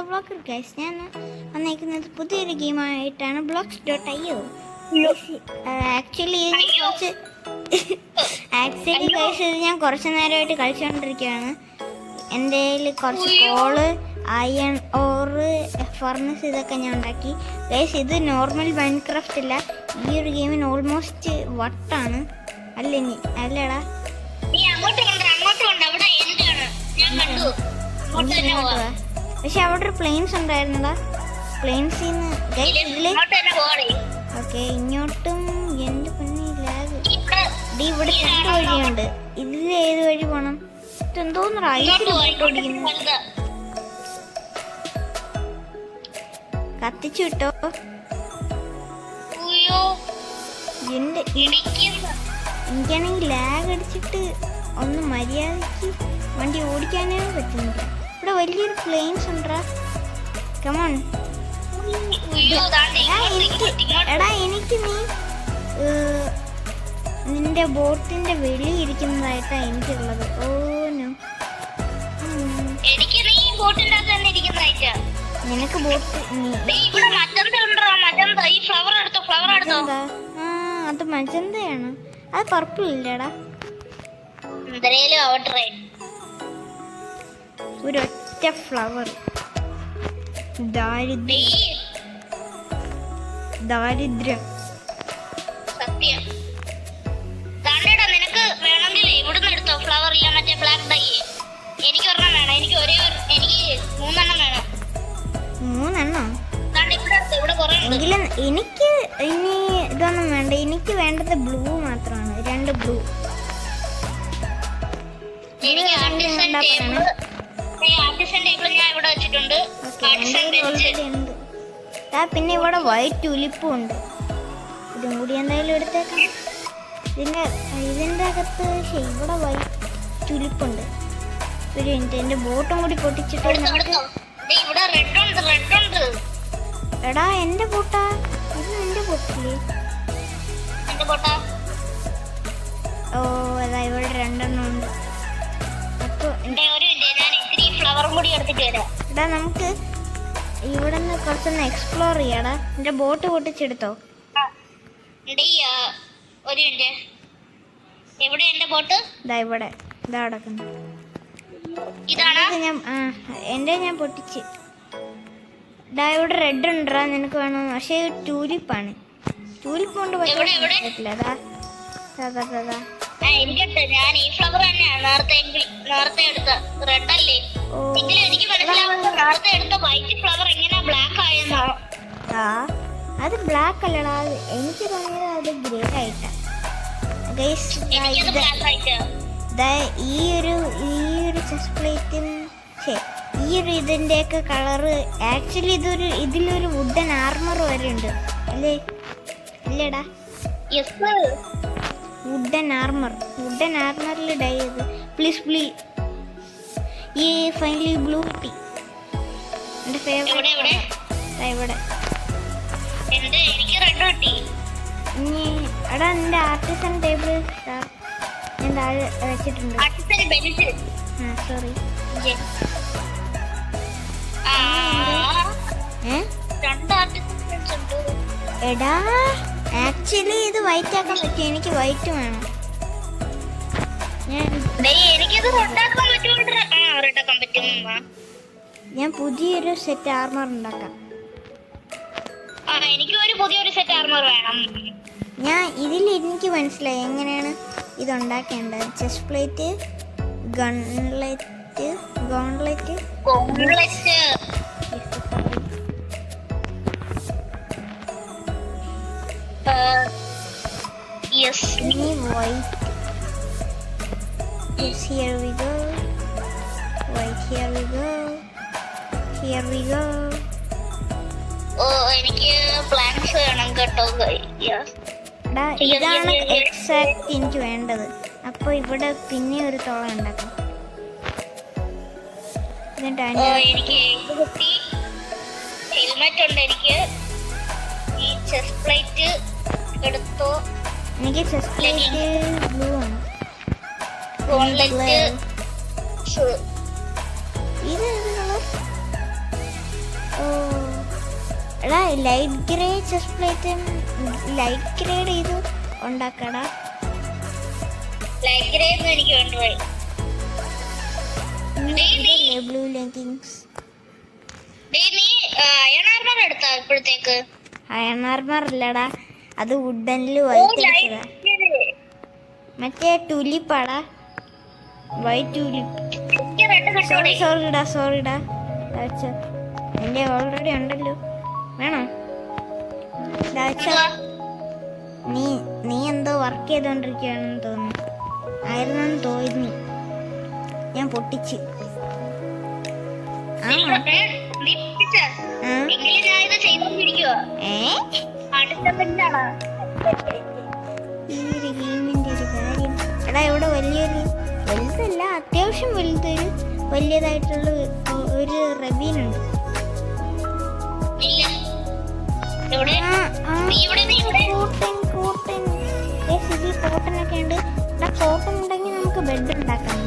Vlogger guys. ഞാൻ വന്നേക്കുന്നത് പുതിയൊരു ഗെയിമായിട്ടാണ് blocks.io. ആക്ച്വലി ഗൈസ് ഞാൻ കുറച്ച് നേരമായിട്ട് കളിച്ചുകൊണ്ടിരിക്കുകയാണ്. എൻ്റെ കയ്യിൽ കുറച്ച് കോള്, അയൺ ഓറ്, ഫർണസ് ഇതൊക്കെ ഞാൻ ഉണ്ടാക്കി ഗൈസ്. ഇത് നോർമൽ മൈൻക്രാഫ്റ്റ് അല്ല, ഈ ഒരു ഗെയിമിന് ഓൾമോസ്റ്റ് വട്ടാണ് അല്ലേടാ? പക്ഷെ അവിടെ ഒരു പ്ലെയിൻസ് ഉണ്ടായിരുന്നടാ. പ്ലെയിൻസിൽ നിന്ന് ഓക്കെ ഇങ്ങോട്ടും എൻ്റെ പൊന്നി ലാഗ്. ഇവിടെ രണ്ട് വഴിയുണ്ട്. ഇതിൽ ഏത് വഴി പോണം? എന്തോന്ന് ഓടിക്കുന്നു. കത്തിച്ചു വിട്ടോ. എനിക്കാണെങ്കിൽ ലാഗ് അടിച്ചിട്ട് ഒന്ന് മര്യാദക്ക് വണ്ടി ഓടിക്കാനേ പറ്റുന്നില്ല. ഇവിടെ വലിയൊരു പ്ലെയിൻസ് ഉണ്ടാ. കമോൺ എടാ, എനിക്ക് നീ നിന്റെ ബോട്ടിന്റെ വെളിയിരിക്കുന്നതായിട്ടാ എനിക്കുള്ളത്. ഓ നോ, നിനക്ക് ബോട്ട് അത് മജന്തയാണ്, അത് പർപ്പിൾ ഇല്ലടാ. ഒരൊറ്റ ഫ്ലവർ. ദാരിദ്ര്യം സത്യം. നിനക്ക് വേണമെങ്കിൽ ഇവിടുന്ന് എടുത്തോ ഫ്ലവർ ഇല്ല, മറ്റേ ബ്ലാക്ക് ഡൈ. എനിക്ക് ഒരെണ്ണം വേണം. എനിക്ക് മൂന്നെണ്ണം വേണം. മൂന്നെണ്ണം എങ്കിലും എനിക്ക് ഇനി ഇതൊന്നും വേണ്ട. എനിക്ക് വേണ്ടത് ബ്ലൂ മാത്രമാണ്. 2 ബ്ലൂ. പിന്നെ ഇവിടെ വൈറ്റ് ടുലിപ്പും ഉണ്ട്. ഇതും കൂടി എന്തായാലും എടുത്തേക്കാം. ഇതിൻ്റെ അകത്ത് ഇവിടെ വൈറ്റ് ടുലിപ്പുണ്ട്. ഒരു മിനിറ്റ്, എൻ്റെ ബോട്ടും കൂടി പൊട്ടിച്ചിട്ട് എടാ എൻ്റെ ബോട്ടാ. ഇത് എൻ്റെ ബോട്ടില്ലേ? ഓ അതാ ഇവിടെ 2 ഉണ്ട്. അപ്പൊ എടാ നമുക്ക് ഇവിടെ നിന്ന് കുറച്ചൊന്ന് എക്സ്പ്ലോർ ചെയ്യാടാ. എൻ്റെ ബോട്ട് പൊട്ടിച്ചെടുത്തോ. ഇവിടെ ഇതാ കിടക്കുന്നു. എൻ്റെ ഞാൻ പൊട്ടിച്ച്. ഇവിടെ റെഡ് ഉണ്ടാ, നിനക്ക് വേണോ? പക്ഷേ ടൂലിപ്പാണ്. ടൂലിപ്പ് കൊണ്ട് പറ്റില്ല. അതാ ഞാൻ ഈ ഫ്ലവർ തന്നെയാണ് നേരത്തെ എടുത്ത റെഡ് അല്ലേ. എനിക്ക് മനസ്സിലാവുന്നത് നേരത്തെ എടുത്ത വൈറ്റ് ഫ്ലവർ എങ്ങനെ ബ്ലാക്ക് ആയെന്നോ? അത് ബ്ലാക്ക് അല്ലടാ, എനിക്ക് തോന്നിയത് അത് ഗ്രേ ആയിട്ടാ. ഈ ഒരു ചെസ്റ്റ് പ്ലേറ്റും ഈ ഒരു ഇതിൻ്റെയൊക്കെ കളറ് ആക്ച്വലി ഇതിലൊരു വുഡൻ ആർമർ വരെ ഉണ്ട് അല്ലേ? ഇല്ലടാ, വുഡൻ ആർമറിൽ ഡൈ ചെയ്ത് പ്ലീസ് ഈ ഫൈനലി ബ്ലൂ കിട്ടി. എൻ്റെ ഫേവറേറ്റ് ഇവിടെ. ഇനി എടാ നിന്റെ ആർട്ടിസൺ ടേബിൾ ഞാൻ താഴെ വെച്ചിട്ടുണ്ട്. സോറി. എടാ ആക്ച്വലി ഇത് വൈറ്റ് ആക്കാൻ പറ്റും. എനിക്ക് വൈറ്റ് വേണം. ഞാൻ പുതിയൊരു സെറ്റ് ആർമർ ഉണ്ടാക്കാം. ഞാൻ എനിക്ക് മനസ്സിലായി എങ്ങനെയാണ് ഇതുണ്ടാക്കേണ്ടത്. Chest plate, gauntlet. White. Yes, here we go. White, here we go. എനിക്ക് പ്ലാൻസ് വേണം കേട്ടോ. ഇതാണ് എക്സാക്ട് എനിക്ക് വേണ്ടത്. അപ്പോൾ ഇവിടെ പിന്നെ ഒരു തോള ഉണ്ടാക്കാം. എനിക്ക് ഹെൽമെറ്റ് ഉണ്ട്. എനിക്ക് ഈ ചെസ്റ്റ് പ്ലേറ്റ് എടുത്തോ. എനിക്ക് ചെസ്റ്റ് പ്ലേറ്റ് ബ്ലൂ ആണ്. ഗോൺലെറ്റ് ഇത് ഓ എടാ light grey chest plate light grade ചെയ്ത് ഉണ്ടാക്കടാ. ലൈറ്റ് ഗ്രേ ഒന്നും എനിക്ക് വേണ്ടുപോയി. Blue leggings. നീ അയൺ ആർമർ എടുത്താ ഇപ്പോഴത്തേക്ക്? അയൺ ആർമർ ഇല്ലടാ, അത് വുഡനിൽ വൈറ്റടിച്ചതാ. മറ്റേ ടുലിപ്പാടാ, വൈറ്റ് ടുലിപ്പ്. സോറിടാ എന്റെ ഓൾറെഡി ഉണ്ടല്ലോ, വേണോ? നീ എന്തോ വർക്ക് ചെയ്തോണ്ടിരിക്കുകയാണെന്ന് തോന്നുന്നു. ആയിരുന്നെന്ന് തോന്നി, ഞാൻ പൊട്ടിച്ച്. ഈ ഒരു ഗെയിമിന്റെ ഒരു കാര്യം എടാ, ഇവിടെ വലിയൊരു വലുതല്ല, അത്യാവശ്യം വലിയതായിട്ടുള്ള ഒരു റബീനുണ്ട്. കോട്ടനൊക്കെ ഉണ്ട്. ഇവിടെ കോട്ടൺ ഉണ്ടെങ്കിൽ നമുക്ക് ബെഡ് ഉണ്ടാക്കാം.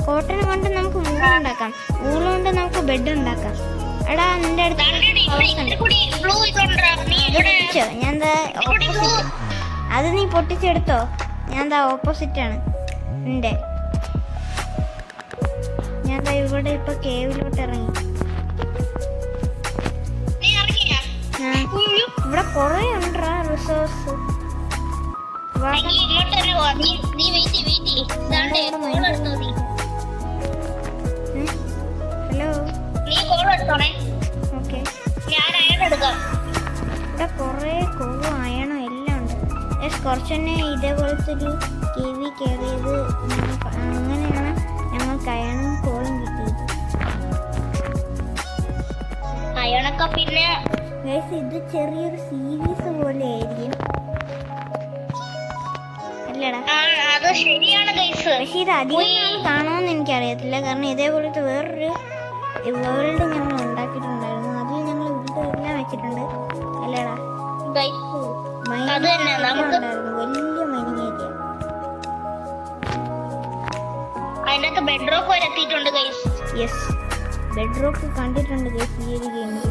കോട്ടൺ കൊണ്ട് നമുക്ക് വൂൾ ഉണ്ടാക്കാം. വൂൾ കൊണ്ട് നമുക്ക് ബെഡ് ഉണ്ടാക്കാം. എടാ നിന്റെ അടുത്ത് പൊട്ടിച്ചോ? ഞാൻ ഓപ്പോസിറ്റ്. അത് നീ പൊട്ടിച്ചെടുത്തോ? ഞാൻ ഓപ്പോസിറ്റ് ആണ് നിന്റെ. ഞാൻ ഇവിടെ ഇപ്പൊ കേവിലോട്ട് ഇറങ്ങി. ഇവിടെ കൊറേ ഉണ്ടാ റിസോഴ്സ്. Hello, okay. ഇവിടെ കൊറേ കൊവ്വ് അയണോ എല്ലാം ഉണ്ട്. കുറച്ച് തന്നെ ഇതേപോലത്തെ ഒരു കേവി കയറിയത്. അങ്ങനെയാണ് ഞങ്ങൾക്ക് അയണും കോളും കിട്ടിയത്. അയണൊക്കെ പിന്നെ ഇത് ചെറിയൊരു സീരീസ് പോലെ ആയിരിക്കും അല്ലടാ? പക്ഷെ ഇത് അധികം കാണുമെന്ന് എനിക്കറിയത്തില്ല. കാരണം ഇതേപോലത്തെ വേറൊരു വേൾഡ് ഞങ്ങൾ ഉണ്ടാക്കിയിട്ടുണ്ടായിരുന്നു. അതിൽ ഞങ്ങൾ വീടെല്ലാം വെച്ചിട്ടുണ്ട് അല്ലേടാ? ഉണ്ടായിരുന്നു വലിയ മൈനിങ് ഏരിയ. അതിനകത്ത് ബെഡ്റോക്ക് വരെ എത്തിയിട്ടുണ്ട് ഗൈസ്. യെസ്, ബെഡ്റോക്ക് കണ്ടിട്ടുണ്ട് ഗൈസ് ഈ ഒരു ഗെയിമിൽ.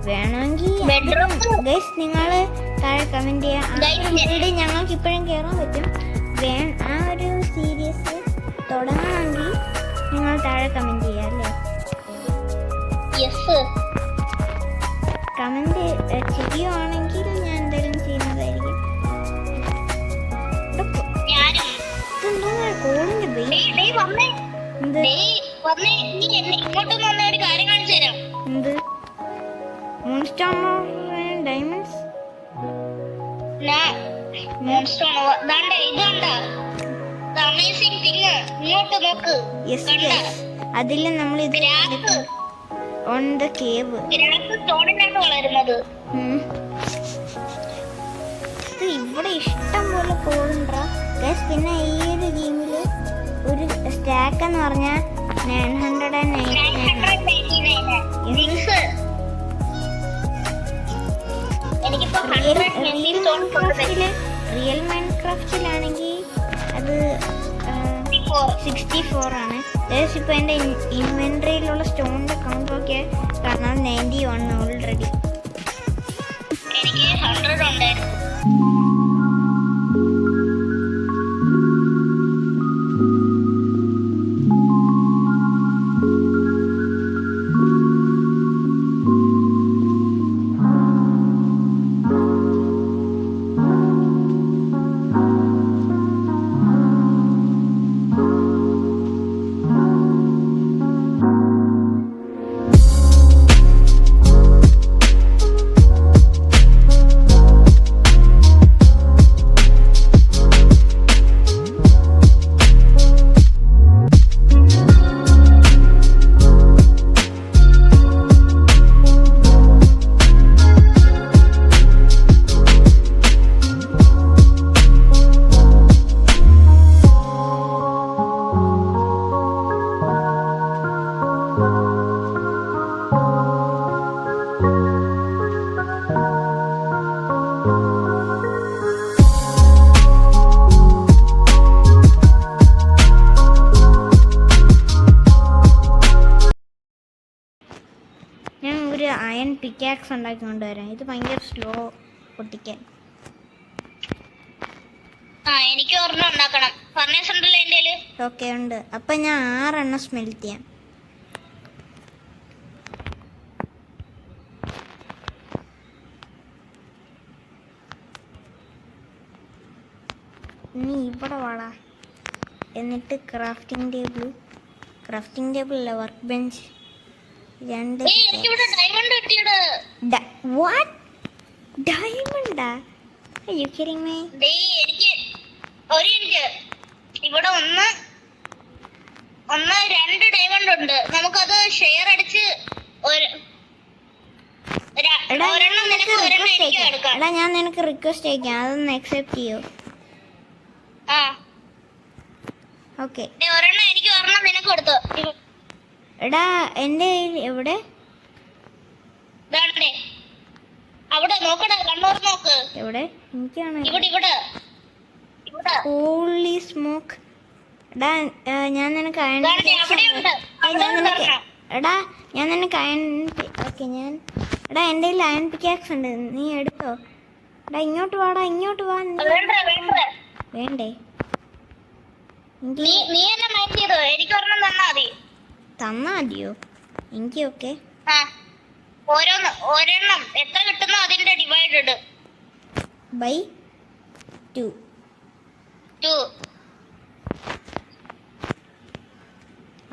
വേണമെങ്കിൽ ഗൈസ് നിങ്ങൾ താഴെ കമന്റ് ചെയ്യാം. ഞങ്ങൾക്ക് ഇപ്പോഴും കയറാൻ പറ്റും. ആ ഒരു സീരീസ് തുടങ്ങണമെങ്കിൽ നിങ്ങൾ താഴെ കമന്റ് ചെയ്യാം അല്ലേ? കമന്റ് ചെയ്യുവാണെങ്കിൽ ഞാൻ എന്തെങ്കിലും ചെയ്യുന്നതായിരിക്കും. കോളിന്റെ എന്ത് ഡയമണ്ട്സ് അതില് നമ്മൾ ഓൺ ദ കേവ് ഇവിടെ ഇഷ്ടം പോലെ കോളുണ്ടാ. പിന്നെ ഈ ഒരു ഗെയിമില് ഒരു സ്റ്റാക്ക് എന്ന് പറഞ്ഞാൽ 999. റിയൽ മൈൻക്രാഫ്റ്റിലാണെങ്കിൽ അത് 64 ആണ്. ഇപ്പൊ എന്റെ ഇൻവെന്ററിയിലുള്ള സ്റ്റോണിന്റെ കൗണ്ട് ഒക്കെ കാണാൻ 91 ഓൾറെഡി. എനിക്ക് 100 ഉണ്ടായിരുന്നു. പിക്കാക്സ് ഉണ്ടാക്കി കൊണ്ടുവരാം. ഇത് ഭയങ്കര സ്ലോ പൊട്ടിക്കാൻ. എനിക്ക് ഒരെണ്ണം ഉണ്ടാക്കണം. ഫർണേസ് ഉണ്ടല്ലോ എൻ്റെ കയ്യില്. ഓക്കെ ഉണ്ട്. അപ്പം ഞാൻ 6 എണ്ണം സ്മെൽറ്റ് ചെയ്യാം. നീ ഇവിടെ വാടാ. എന്നിട്ട് ക്രാഫ്റ്റിംഗ് ടേബിൾ അല്ല, വർക്ക് ബെഞ്ച് 2. എനിക്കിവിടെ ഡയമണ്ട് കിട്ടിയത്. വാട്ട്? ഡയമണ്ടാ? You kidding me? എനിക്ക് ഒരു മിനിറ്റ്. ഇവിടെ 1 2 ഡയമണ്ട് ഉണ്ട്. നമുക്കത് ഷെയർ അടിച്ച് ഒരെണ്ണം നിനക്ക് ഒരെണ്ണം എനിക്ക് എടുക്കാം. എടാ ഞാൻ നിനക്ക് റിക്വസ്റ്റ് അയക്കാം, അതൊന്ന് അക്സെപ്റ്റ് ചെയ്യോ? ഓക്കെ. ഒരെണ്ണം എനിക്ക് ഒരെണ്ണം നിനക്ക് കൊടുത്തു. എടാ എൻ്റെ എവിടെ? അവിടെ നോക്കടാ, കണ്ണൂർ നോക്ക്. എവിടെ? എനിക്കാണ്. ഇവിടെ ഹോളി സ്മോക്ക്. എടാ ഞാൻ നിനക്ക് അയൺ എടാ ഞാൻ നിനക്ക് അയൺ ഓക്കെ ഞാൻ എടാ എൻ്റെ കയ്യിൽ അയൺ പിക്കാക്സ് ഉണ്ട്, നീ എടുത്തോ. എടാ ഇങ്ങോട്ട് വാടാ, ഇങ്ങോട്ട് വാ. വേണ്ടേ? തന്നാ മതിയോ? എനിക്ക് ഓക്കെ. ഒരെണ്ണം എത്ര കിട്ടുന്നോ അതിന്റെ ഡിവൈഡഡ് ബൈ 2.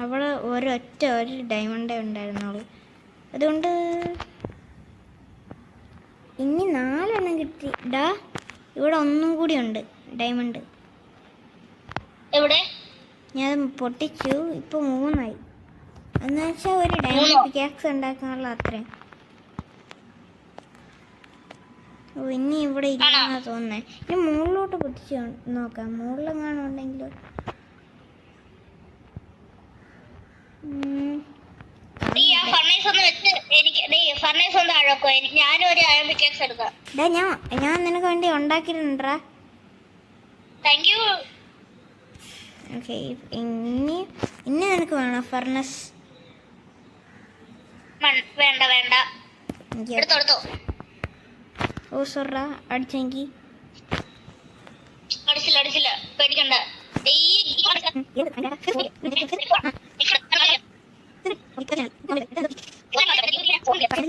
അവിടെ ഒരു ഡയമണ്ടേ ഉണ്ടായിരുന്നുള്ളൂ. അതുകൊണ്ട് ഇനി 4 എണ്ണം കിട്ടി. ഡാ ഇവിടെ ഒന്നും കൂടി ഉണ്ട് ഡയമണ്ട്. എവിടെ? ഞാൻ പൊട്ടിച്ചു, ഇപ്പൊ 3 ആയി. എന്നുവെച്ചാൽ ഒരു ഡയമണ്ട് പിക്കാക്സ് ഉണ്ടാക്കാനുള്ള അത്രയും. ഓ ഇനി ഇവിടെ ഇല്ലെന്നാ തോന്നുന്നേ. ഇനി മുകളിലോട്ട് പൊട്ടിച്ച് നോക്കാം, മുകളിലെങ്ങാനും ഉണ്ടെങ്കിലോ. ഞാൻ നിനക്ക് വേണ്ടി ഉണ്ടാക്കിയിട്ടുണ്ടാ. ഓക്കെ ഇനി നിനക്ക് വേണോ ഫർണസ്? വേണ്ട. ഓ സൊറ അടിച്ചെങ്കി അടിച്ചില്ല പേടിക്കണ്ട.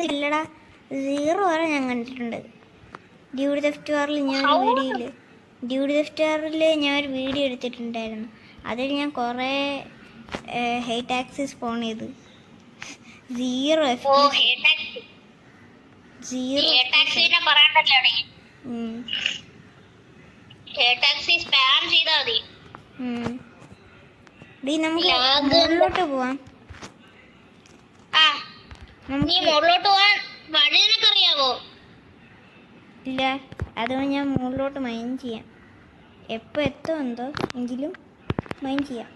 ഇല്ലടാ 0 വരെ ഞാൻ കണ്ടിട്ടുണ്ട്. ഡ്യൂഡ് തെഫ്റ്റ് വാറിൽ ഞാൻ ഒരു വീഡിയോ എടുത്തിട്ടുണ്ടായിരുന്നു. അതിൽ ഞാൻ കുറേ ഹെയ്റ്റ് ആക്സിസ് ഫോൺ ചെയ്ത് 0 നമുക്ക് മുകളിലോട്ട് പോവാം. ഇല്ല അതുകൊണ്ട് ഞാൻ മുകളിലോട്ട് മൈൻ ചെയ്യാം. എപ്പോൾ എത്തും എന്തോ എങ്കിലും മൈൻ ചെയ്യാം.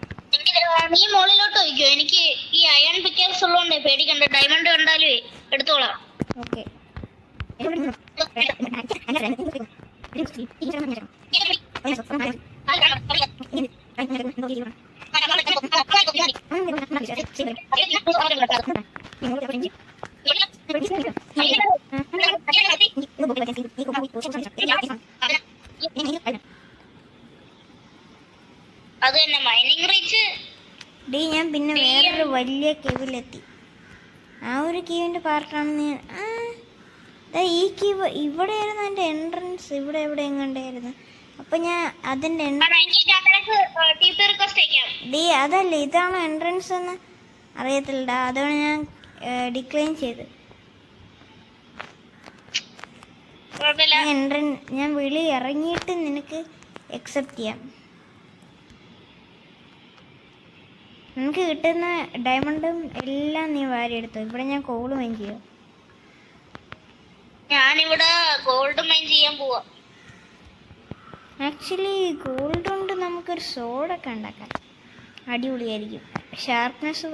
നീ മുകളിലോട്ട് വയ്ക്കോ. എനിക്ക് ഈ അയൺ പിക്കാക്സ് ഉള്ളതുകൊണ്ട് പേടിക്കണ്ട. ഡയമണ്ട് കണ്ടാലേ എടുത്തോളാം. ഓക്കെ അത് തന്നെ മൈനിങ് റീച്ച്. ഞാൻ പിന്നെ വേറൊരു വലിയ കേവിലെത്തി. ആ ഒരു കേവിൻ്റെ പാർട്ടാണ് ഞാൻ. ഈ കേവ് ഇവിടെ ആയിരുന്നു എൻ്റെ എൻട്രൻസ്. ഇവിടെ എവിടെ എങ്ങണ്ടായിരുന്നു. അപ്പം ഞാൻ അതിൻ്റെ അതല്ല ഇതാണ് എൻട്രൻസ് എന്ന് അറിയത്തില്ലടാ. അതുകൊണ്ട് ഞാൻ ഡിക്ലൈൻ ചെയ്ത്. ഞാൻ വിളി ഇറങ്ങിയിട്ട് നിനക്ക് അക്സെപ്റ്റ് ചെയ്യാം. നിനക്ക് കിട്ടുന്ന ഡയമണ്ടും എല്ലാം നീ വാരിയെടുത്തു. ഇവിടെ ഞാൻ കോള് മൈൻ ചെയ്യാം. ഞാനിവിടെ ഗോൾഡ് മൈൻ ചെയ്യാൻ പോവാ. ആക്ച്വലി ഗോൾഡ് കൊണ്ട് നമുക്കൊരു സോഡൊക്കെ ഉണ്ടാക്കാം, അടിപൊളിയായിരിക്കും. ഷാർപ്നെസ്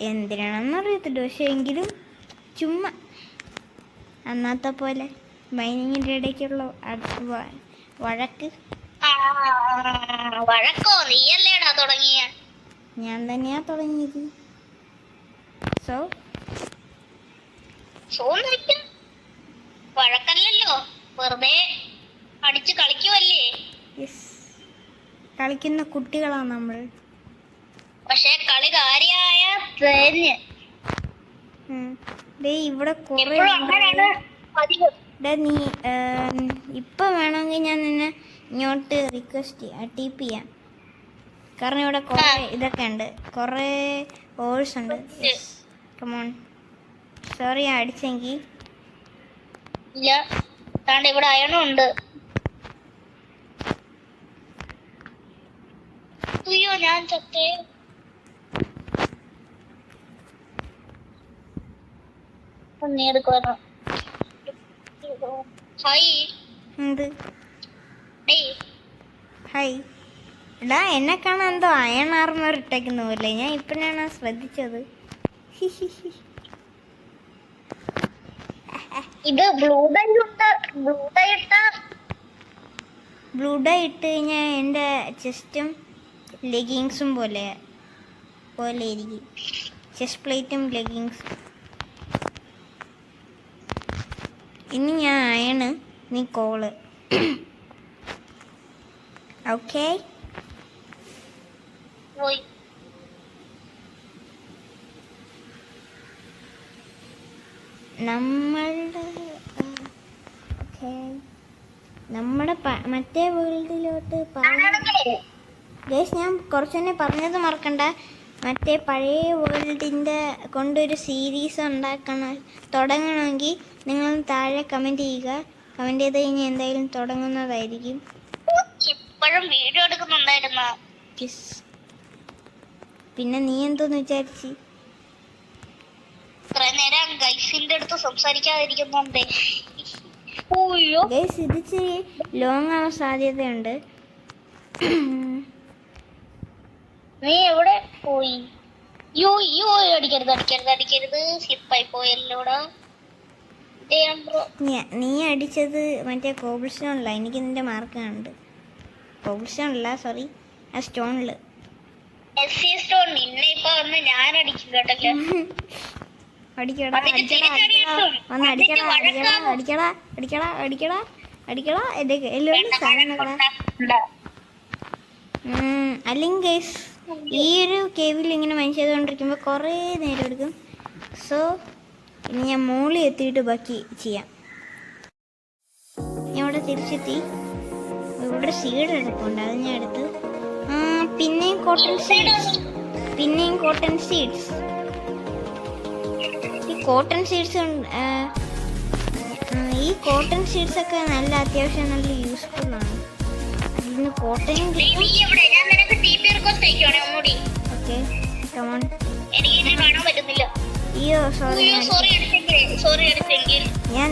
എന്തിനാണെന്ന് അറിയത്തില്ല, പക്ഷെ എങ്കിലും ചുമ്മാ അന്നത്തെ പോലെ മൈനിങ്ങിൻ്റെ ഇടയ്ക്കുള്ള വഴക്ക്. വഴക്കോ? നീയല്ലേടാ തുടങ്ങിയ? ഞാൻ തന്നെയാ തുടങ്ങിയത്. സോ സോന്നിരിക്കും വഴക്കല്ലല്ലോ, വെറുതെ അടിച്ചു കളിക്കുവല്ലേ. യെസ്, കളിക്കുന്ന കുട്ടികളാണ് നമ്മൾ. പക്ഷെ കളി കാര്യായ തേഞ്ഞ് ഡേ ഇവിടെ കുറേ എപ്പോഴും അങ്ങനെയാണ് പതിവ്. ഡേ നീ ഇപ്പം വേണമെങ്കിൽ ഞാൻ നിന്നെ ഇങ്ങോട്ട് റിക്വസ്റ്റ് ടിപ്പ് ചെയ്യാം. കാരണം ഇവിടെ കുറേ ഇതൊക്കെ ഉണ്ട്, കുറേ ഹോൾസ് ഉണ്ട്. കമോൺ, സോറി അടിച്ചെങ്കിൽ. ഇല്ല, താണ്ട് ഇവിടെ അയണും ഉണ്ട്. അയ്യോ ഞാൻ ചത്തേ. നീ എടുക്കുവായിരുന്നു. ഹായ് എന്ത്? ഡേയ് ഹായ്. എടാ, എന്നെ കാണാൻ എന്തോ അയൺ ആർമർ ഇട്ടേക്കുന്ന പോലെ. ഞാൻ ഇപ്പോഴാണ് ശ്രദ്ധിച്ചത്. ഇത് ബ്ലൂ ഡൈ ഉണ്ട്. ബ്ലൂ ഡൈ ഇട്ട് കഴിഞ്ഞാൽ എൻ്റെ ചെസ്റ്റും ലെഗിങ്സും പോലെ ഇരിക്കും. ചെസ്റ്റ് പ്ലേറ്റും ലെഗിങ്സും. ഇനി ഞാൻ അയണ്, നീ കോള്. ഓക്കെ, പോയി. നമ്മുടെ മറ്റേ വേൾഡിലോട്ട് ഗൈസ്, ഞാൻ കുറച്ചുതന്നെ പറഞ്ഞത് മറക്കണ്ട. മറ്റേ പഴയ വേൾഡിൻ്റെ കൊണ്ടൊരു സീരീസ് തുടങ്ങണമെങ്കിൽ നിങ്ങൾ താഴെ കമൻറ്റ് ചെയ്യുക. കമൻറ്റ് ചെയ്ത് കഴിഞ്ഞാൽ എന്തായാലും തുടങ്ങുന്നതായിരിക്കും. ഇപ്പോഴും വീഡിയോ എടുക്കുന്നുണ്ടായിരുന്ന. പിന്നെ നീ എന്തോന്ന് വിചാരിച്ച്? ഇത്ര നേരം ഗൈസിന്റെ അടുത്ത് സംസാരിക്കാതിരിക്കുന്നുണ്ടേ. ഗൈസ്, ഇത് ഇച്ചിരി ലോങ് ആവാൻ സാധ്യതയുണ്ട്. നീ എവിടെ പോയി? യോ അടിക്കരുത്. സ്ലിപ്പായി പോയല്ലോടാ. നീ അടിച്ചത് മറ്റേ കോബിൾ സ്റ്റോണില്ല. എനിക്ക് നിന്റെ മാർക്ക് കാണുന്നുണ്ട്. കോബിൾ സ്റ്റോണില്ല, സോറി, ആ സ്റ്റോണില്. സ്റ്റോൺ നിന്നെ ഇപ്പൊ വന്ന് ഞാൻ അടിക്കും കേട്ടല്ലോ. അടിക്കടാ, എന്റെ എല്ലാം സാധനങ്ങളാ. അല്ലെങ്കിൽ ഗൈസ്, ഈ ഒരു കേവിൽ ഇങ്ങനെ മനുഷ്യ ചെയ്തുകൊണ്ടിരിക്കുമ്പോൾ കുറേ നേരം എടുക്കും. സോ ഇനി ഞാൻ മോളിൽ എത്തിയിട്ട് ബാക്കി ചെയ്യാം. ഞാൻ ഇവിടെ തിരിച്ചെത്തി. ഇവിടെ സീഡ് എടുക്കുന്നുണ്ട്, അത് ഞാൻ എടുത്ത്. പിന്നെയും കോട്ടൺ സീഡ്സ്. ഈ കോട്ടൺ സീഡ്സ് ഒക്കെ നല്ല അത്യാവശ്യം നല്ല യൂസ്ഫുൾ ആണ്. അതിന് കോട്ടൺ. Okay, come on. അയ്യോ സോറി. ഞാൻ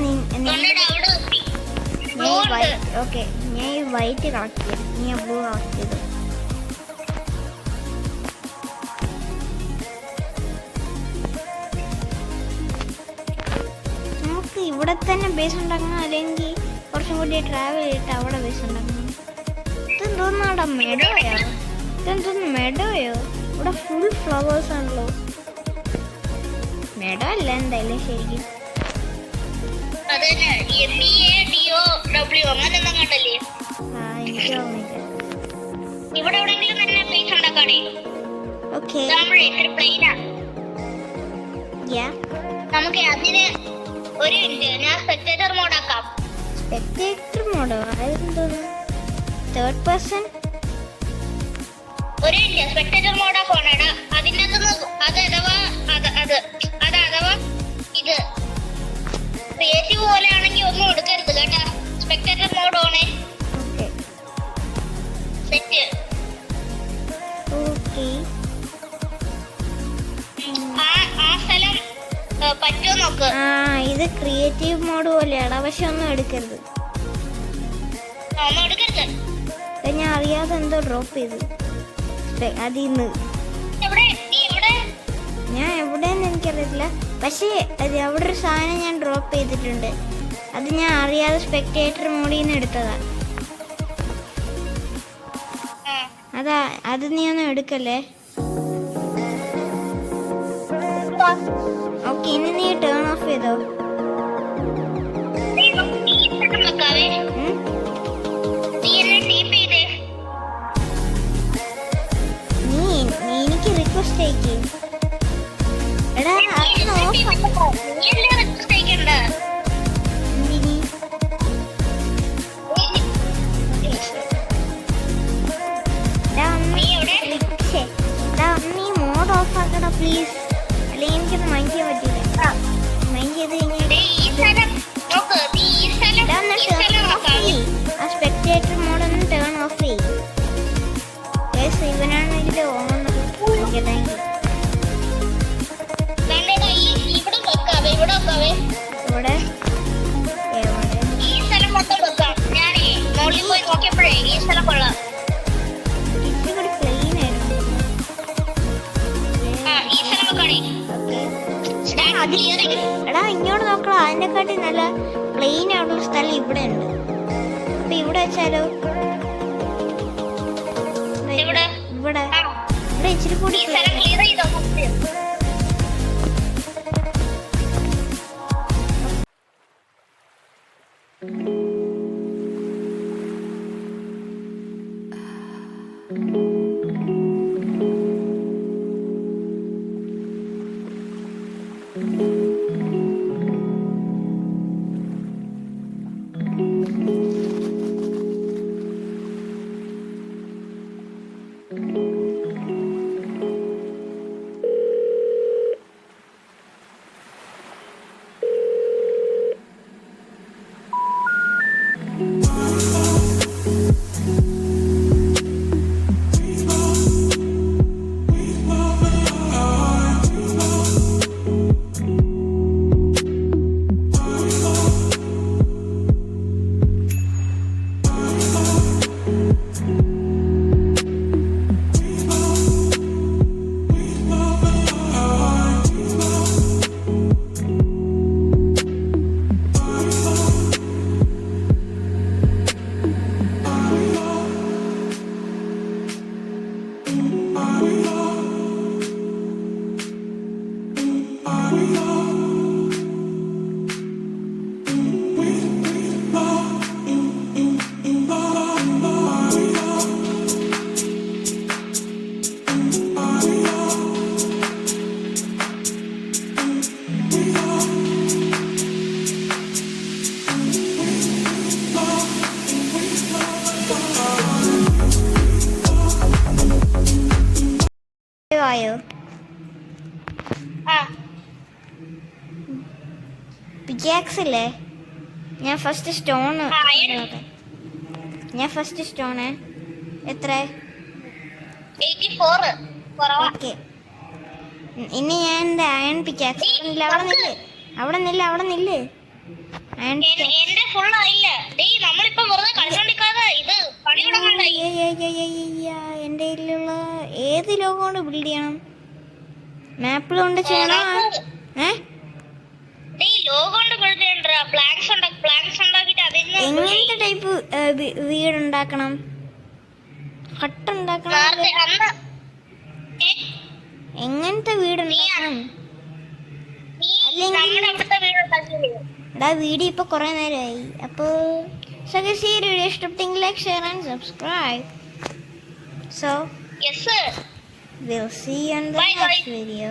ഈ വൈറ്റ് കളക്ട് ചെയ്യാം, നീ ബ്ലൂ കളക്ട് ചെയ്തു. നമുക്ക് ഇവിടെ തന്നെ ബേസ് ഉണ്ടാക്കണം, അല്ലെങ്കിൽ കുറച്ചും കൂടി ട്രാവൽ ചെയ്തിട്ട് അവിടെ ബേസ് ഉണ്ടാക്കണം. ഇതെന്തോന്നാടാ, മെഡോയോ? ഇതെന്തോന്ന് മെഡോയോ? ഇവിടെ ഫുൾ ഫ്ലവേഴ്സ് ആണല്ലോ. മെഡോ അല്ല എന്തായാലും ശരിക്കും. നമുക്ക് അതിന് ഒരു ഞാൻ സ്പെക്ടേറ്റർ മോഡാക്കാം. സ്പെക്ടേറ്റർ മോഡോ? അതെന്തോന്ന്? Third person? ഒരു സ്പെക്ടേറ്റർ മോഡാക്കാണ്. അതിനകത്ത് അത് അഥവാ ഇത് ക്രിയേറ്റീവ് പോലെ ആണെങ്കിൽ ഒന്നും എടുക്കരുത് കേട്ടാ. സ്പെക്ടേറ്റർ മോഡ് ഓണേ. സെറ്റ്. ആ സ്ഥലം പറ്റുമോ നോക്ക്. ഇത് ക്രിയേറ്റീവ് മോഡ് പോലെയാണ്, പക്ഷെ ഒന്നും എടുക്കരുത്. ഞാൻ അറിയാതെ എന്തോ ഡ്രോപ്പ് ചെയ്തു അതിന്ന്. ഞാൻ എവിടെയെന്ന് എനിക്കറിയത്തില്ല, പക്ഷേ അത് അവിടെ ഒരു സാധനം ഞാൻ ഡ്രോപ്പ് ചെയ്തിട്ടുണ്ട്. അത് ഞാൻ അറിയാതെ സ്പെക്ടേറ്റർ മോഡിൽ നിന്ന് എടുത്തതാ. അത് നീ ഒന്നും എടുക്കല്ലേ. നോക്കാം. ഓക്കെ, ഇനി നീ ടേൺ ഓഫ് ചെയ്തോ. ദേ, നമുക്ക് ഈ സ്ഥലം വെക്കാവേ. ഉം? നീ എന്നെ ടീപ്പ് ചെയ്തേ. നീ എനിക്ക് റിക്വസ്റ്റ് അയക്ക്. എടാ അതൊന്ന് ഓഫ്. നീയല്ലേ റിക്വസ്റ്റ് അയക്കണ്ടേ? എന്തിനി? എടാ ഒന്ന് നീ എവിടെ? ശ്ശെ. എടാ ഒന്ന് ഈ മോഡ് ഓഫ് ആക്കടാ പ്ലീസ്. അല്ലെങ്കിൽ എനിക്കത് മൈൻഡ് ചെയ്യാൻ പറ്റില്ല. മൈൻഡ് ചെയ്ത് കഴിഞ്ഞാൽ ദേ, ഈ സ്ഥലം നോക്ക്. നീ ഈ സ്ഥലം എടാ ഒന്ന് ഈ ടേൺ സ്ഥലം ഓഫ് വെക്കാം. ചെയ്യ്. ആ സ്പെക്ടേറ്റർ മോഡ് ഒന്ന് ടേൺ ഓഫ് ചെയ്യ്. ഗയ്സ്, ഇവനാണെങ്കിൽ ഓണുന്നത്. Okay, thank you. ദാണ്ടേടാ, ഇവിടെ വെക്കാവേ, ഇവിടെ വെക്കാവേ. ഇവിടെ എവിടെ? ഈ സ്ഥലം മൊത്തം വെക്കാം. ഞാനേ മോളിൽ പോയി നോക്കിയപ്പോഴേ ഈ സ്ഥലം കൊള്ളാം. ഇച്ചിരി കൂടി പ്ലെയിൻ ആയിരുന്നു. ആ, ഈ സ്ഥലം വെക്കാണേ. ഓക്കെ. Stand clearing. എടാ ഇങ്ങോട്ട് നോക്കണം. അതിനെക്കാട്ടി നല്ല പ്ലെയിൻ ആയിട്ടുള്ള സ്ഥലം ഇവിടെ ഉണ്ട്. അപ്പൊ ഇവിടെ വെച്ചാലോ? ഇവിടെ ഇവിടെ ആ, ഇവിടെ ഇച്ചിരി കൂടി ഈ സ്ഥലം ക്ലിയർ ചെയ്തോ ഫസ്റ്റ്. ആയോ? ആ, പിക്കാക്സ് ഇല്ലേ? ഞാൻ ഫസ്റ്റ് സ്റ്റോൺ ആ, iron. ഞാൻ ഫസ്റ്റ് സ്റ്റോണ് എത്ര? 84 കുറവാ. ഓക്കെ. ഇനി ഞാൻ എൻ്റെ അയൺ പിക്കാക്സ് അവിടെ നില്ല് അയൺ എന്റെ ഫുൾ ആയില്ല. ഡേയ്, നമ്മളിപ്പോ വെറുതെ കളിച്ചോണ്ടിരിക്കാതെ ഇത് പണി തുടങ്ങണ്ടായി. എൻ്റെ കയ്യിലുള്ള ഏത് ലോകം കൊണ്ട് ബിൽഡ് ചെയ്യണം? മാപ്പിൾ കൊണ്ട് ചെയ്യണോ? ഡേയ്, ലോഗോ കൊണ്ട് ബിൽഡ് ചെയ്യണ്ട. പ്ലാങ്സ് ഉണ്ടാക്കിട്ട് അതിന് എങ്ങനത്തെ ടൈപ്പ് വീട് ഉണ്ടാക്കണം? ഹട്ട് ഉണ്ടാക്കണം? നേരത്തെ അന്ന് എങ്ങനത്തെ വീട് ഉണ്ടാക്കണം? നീ നമ്മുടെ അവിടുത്തെ വീട് ഉണ്ടാക്കിയില്ലേ? എടാ വീഡിയോ ഇപ്പൊ കുറെ നേരമായി. അപ്പോൾ so guys, ഈ വീഡിയോ ഇഷ്ടപ്പെട്ടെങ്കിൽ like share and subscribe. So yes, we'll see you in the Bye, next guys. video.